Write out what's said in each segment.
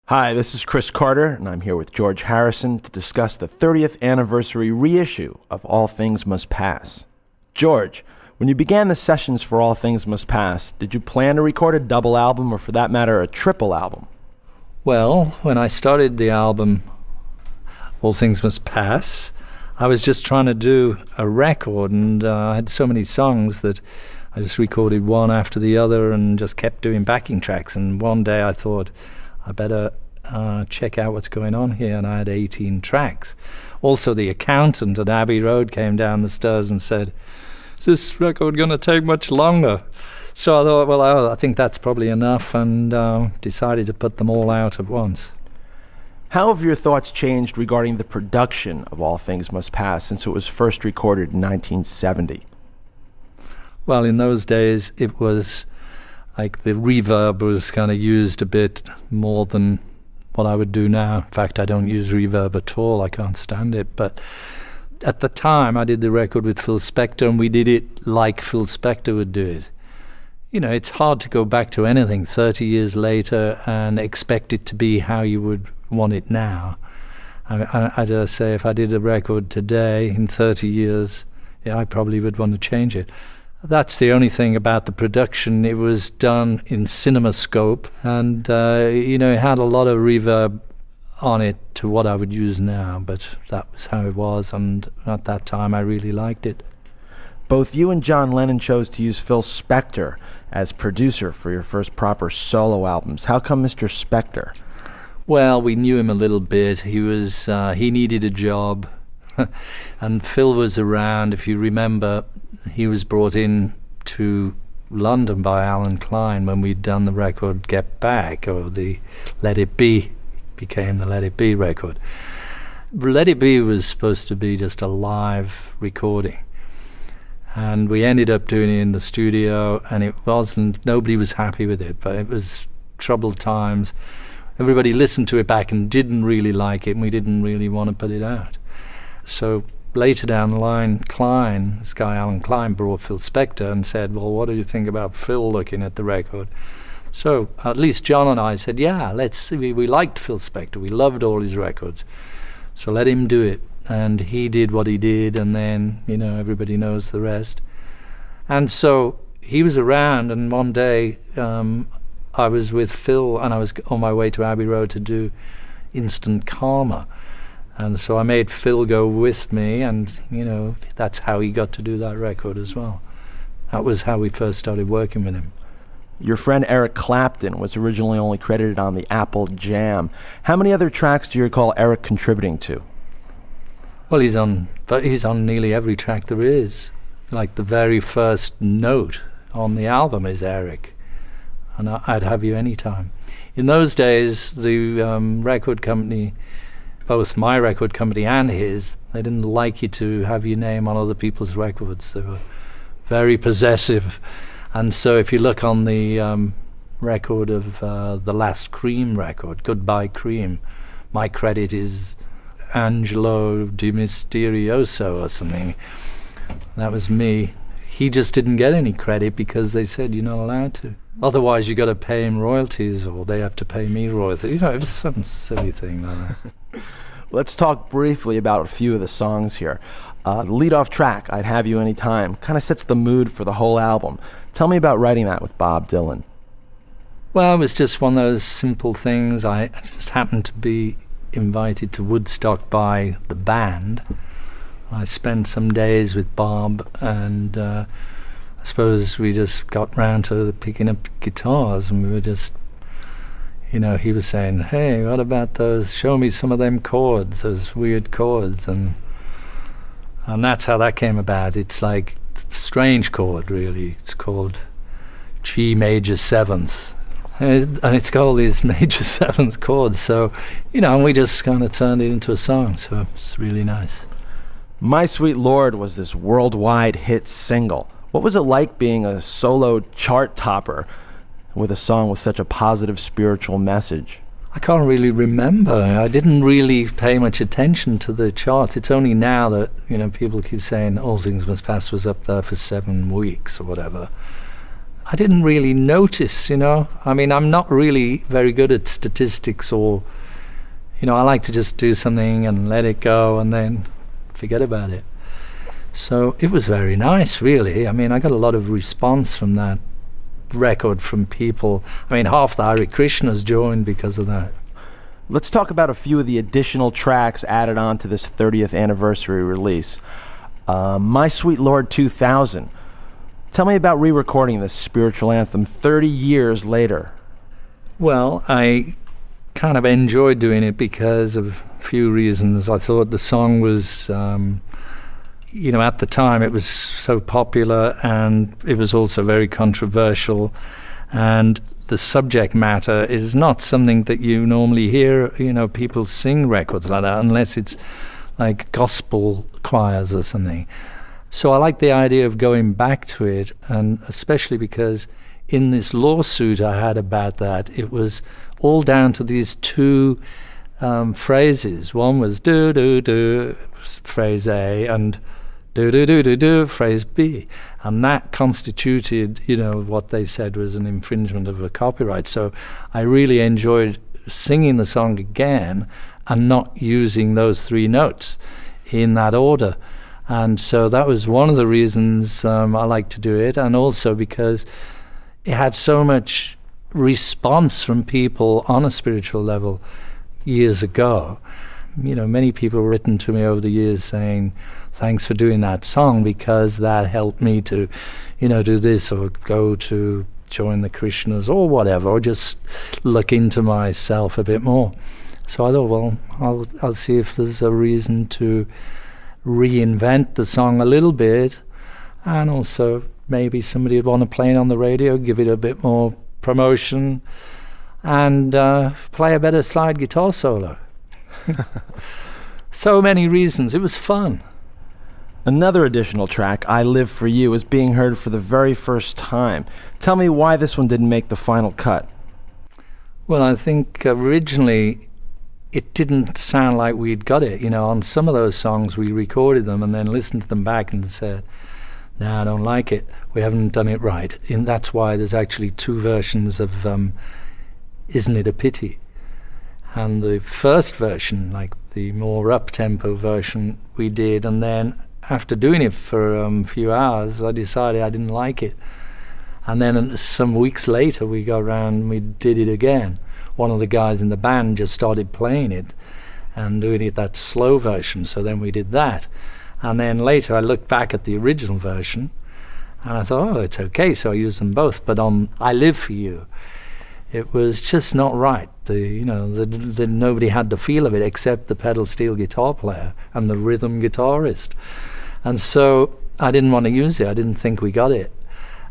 Hi, this is Chris Carter, and I'm here with George Harrison to discuss the 30th anniversary reissue of All Things Must Pass. George, when you began the sessions for All Things Must Pass, did you plan to record a double album, or for that matter, a triple album? Well, when I started the album All Things Must Pass, I was just trying to do a record, and I had so many songs that I just recorded one after the other and just kept doing backing tracks. And one day I thought, I better check out what's going on here, and I had 18 tracks. Also, the accountant at Abbey Road came down the stairs and said, "Is this record going to take much longer?" So I thought, well, I think that's probably enough, and decided to put them all out at once. How have your thoughts changed regarding the production of All Things Must Pass since it was first recorded in 1970? Well, in those days, it was like the reverb was kind of used a bit more than what I would do now. In fact, I don't use reverb at all. I can't stand it. But at the time, I did the record with Phil Spector, and we did it like Phil Spector would do it. You know, it's hard to go back to anything 30 years later and expect it to be how you would want it now. I dare say if I did a record today in 30 years, I probably would want to change it. That's the only thing about the production. It was done in CinemaScope, and it had a lot of reverb on it to what I would use now, but that was how it was, and at that time I really liked it. Both you and John Lennon chose to use Phil Spector as producer for your first proper solo albums. How come Mr. Spector? Well, we knew him a little bit. He needed a job, and Phil was around. If you remember, he was brought in to London by Alan Klein when we'd done the record Get Back, or the Let It Be became the Let It Be record. Let It Be was supposed to be just a live recording, and we ended up doing it in the studio, and nobody was happy with it, but it was troubled times. Everybody listened to it back and didn't really like it, and we didn't really want to put it out. So later down the line, this guy Alan Klein, brought Phil Spector and said, well, what do you think about Phil looking at the record? So at least John and I said, yeah, let's see. We liked Phil Spector. We loved all his records. So let him do it. And he did what he did, and then, everybody knows the rest. And so he was around, and one day I was with Phil, and I was on my way to Abbey Road to do Instant Karma. And so I made Phil go with me, and, that's how he got to do that record as well. That was how we first started working with him. Your friend Eric Clapton was originally only credited on the Apple Jam. How many other tracks do you recall Eric contributing to? Well, he's on nearly every track there is. Like the very first note on the album is Eric, and I'd Have You Anytime. In those days, the record company, both my record company and his, they didn't like you to have your name on other people's records. They were very possessive. And so if you look on the record of the last Cream record, Goodbye Cream, my credit is Angelo Di Misterioso or something. That was me. He just didn't get any credit because they said you're not allowed to. Otherwise you got to pay him royalties, or they have to pay me royalties. It was some silly thing like that. Let's talk briefly about a few of the songs here. The lead-off track, I'd Have You Anytime, kind of sets the mood for the whole album. Tell me about writing that with Bob Dylan. Well, it was just one of those simple things. I just happened to be invited to Woodstock by the band. I spent some days with Bob, and I suppose we just got round to picking up guitars, and we were just, he was saying, hey, what about those, show me some of them chords, those weird chords, and that's how that came about. It's like a strange chord, really. It's called G major seventh. And it's got all these major seventh chords, so, and we just kind of turned it into a song, so it's really nice. My Sweet Lord was this worldwide hit single. What was it like being a solo chart topper with a song with such a positive spiritual message? I can't really remember. I didn't really pay much attention to the charts. It's only now that, people keep saying All Things Must Pass was up there for 7 weeks or whatever. I didn't really notice, I mean, I'm not really very good at statistics, or, I like to just do something and let it go and then forget about it. So it was very nice, really. I mean, I got a lot of response from that record from people. I mean, half the Hare Krishnas joined because of that. Let's talk about a few of the additional tracks added on to this 30th anniversary release. My Sweet Lord 2000. Tell me about re-recording this spiritual anthem 30 years later. Well, I kind of enjoyed doing it because of a few reasons. I thought the song was, at the time it was so popular, and it was also very controversial, and the subject matter is not something that you normally hear, people sing records like that, unless it's like gospel choirs or something. So I like the idea of going back to it, and especially because in this lawsuit I had about that, it was all down to these two phrases. One was do-do-do, phrase A, and do-do-do-do-do, phrase B. And that constituted, what they said was an infringement of a copyright. So I really enjoyed singing the song again and not using those three notes in that order. And so that was one of the reasons I like to do it, and also because it had so much response from people on a spiritual level years ago. Many people have written to me over the years saying, thanks for doing that song, because that helped me to, do this, or go to join the Krishnas or whatever, or just look into myself a bit more. So I thought, well, I'll see if there's a reason to reinvent the song a little bit, and also maybe somebody would want to play it on the radio, give it a bit more promotion, and play a better slide guitar solo. So many reasons. It was fun. Another additional track, I Live For You, is being heard for the very first time. Tell me why this one didn't make the final cut. Well, I think originally it didn't sound like we'd got it. On some of those songs we recorded them and then listened to them back and said, no, I don't like it. We haven't done it right. And that's why there's actually two versions of Isn't It a Pity? And the first version, like the more up-tempo version, we did, and then after doing it for a few hours, I decided I didn't like it. And then some weeks later we got around and we did it again. One of the guys in the band just started playing it and doing it that slow version, so then we did that. And then later I looked back at the original version and I thought, oh, it's okay, so I used them both. But on I Live For You, it was just not right. Nobody had the feel of it except the pedal steel guitar player and the rhythm guitarist. And so I didn't want to use it. I didn't think we got it.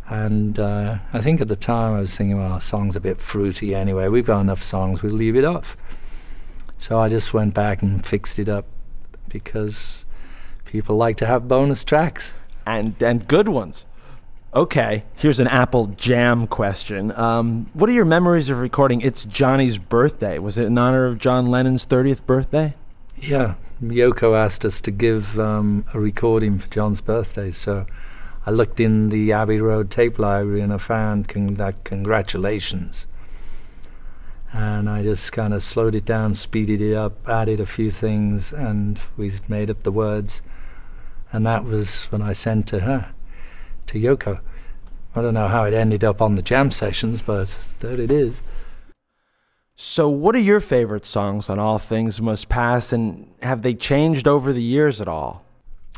And I think at the time I was thinking, well, our song's a bit fruity anyway. We've got enough songs, we'll leave it off. So I just went back and fixed it up because people like to have bonus tracks. And good ones. Okay, here's an Apple Jam question. What are your memories of recording It's Johnny's Birthday? Was it in honor of John Lennon's 30th birthday? Yeah, Yoko asked us to give a recording for John's birthday, so I looked in the Abbey Road tape library and I found that congratulations. And I just kind of slowed it down, speeded it up, added a few things, and we made up the words. And that was when I sent to her, to Yoko. I don't know how it ended up on the jam sessions, but there it is. So what are your favorite songs on All Things Must Pass, and have they changed over the years at all?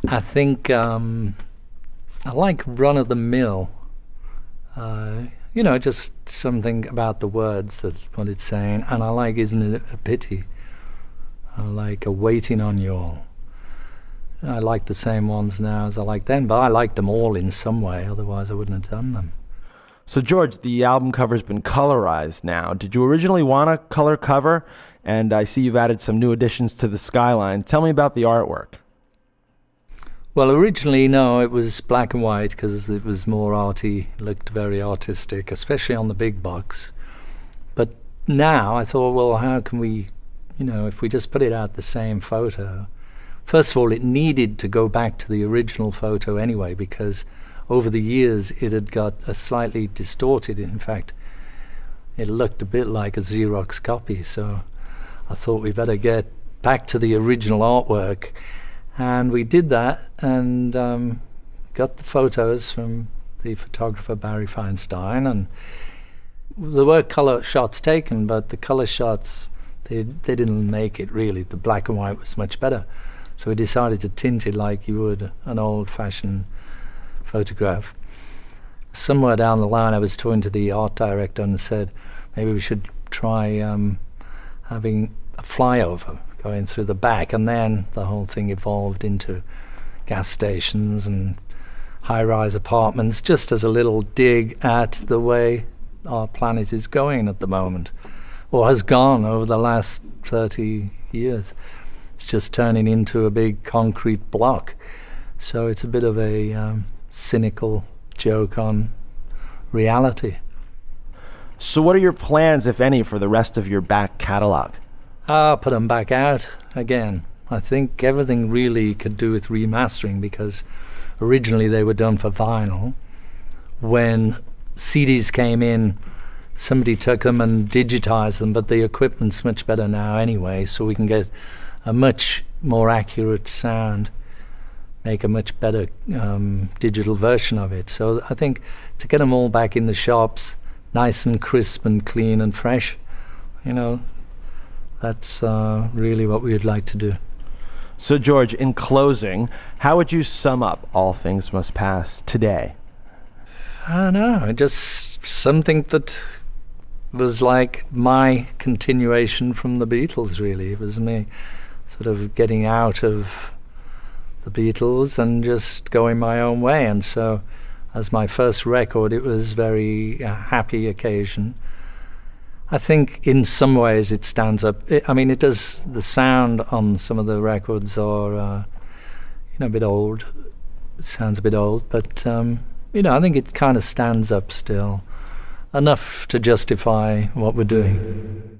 I think I like Run of the Mill. Just something about the words, that's what it's saying. And I like Isn't It a Pity? I like A Waiting on You All. I like the same ones now as I liked then, but I like them all in some way, otherwise I wouldn't have done them. So George, the album cover's been colorized now. Did you originally want a color cover? And I see you've added some new additions to the skyline. Tell me about the artwork. Well, originally, no, it was black and white because it was more arty, looked very artistic, especially on the big box. But now I thought, well, how can we, if we just put it out the same photo. First of all, it needed to go back to the original photo anyway, because over the years it had got a slightly distorted. In fact, it looked a bit like a Xerox copy, so I thought we better get back to the original artwork. And we did that, and got the photos from the photographer Barry Feinstein, and there were colour shots taken, but the colour shots, they didn't make it really. The black and white was much better. So we decided to tint it like you would an old-fashioned photograph. Somewhere down the line I was talking to the art director and said maybe we should try having a flyover going through the back, and then the whole thing evolved into gas stations and high-rise apartments, just as a little dig at the way our planet is going at the moment, or has gone over the last 30 years. It's just turning into a big concrete block. So it's a bit of a cynical joke on reality. So what are your plans, if any, for the rest of your back catalog? I'll put them back out again. I think everything really could do with remastering, because originally they were done for vinyl. When CDs came in, somebody took them and digitized them, but the equipment's much better now anyway, so we can get a much more accurate sound, make a much better digital version of it. So I think to get them all back in the shops, nice and crisp and clean and fresh, that's really what we would like to do. So George, in closing, how would you sum up All Things Must Pass today? I don't know, just something that was like my continuation from the Beatles, really. It was me sort of getting out of the Beatles and just going my own way. And so as my first record, it was very happy occasion. I think in some ways it stands up. It does, the sound on some of the records are a bit old. It sounds a bit old, but I think it kind of stands up still, enough to justify what we're doing.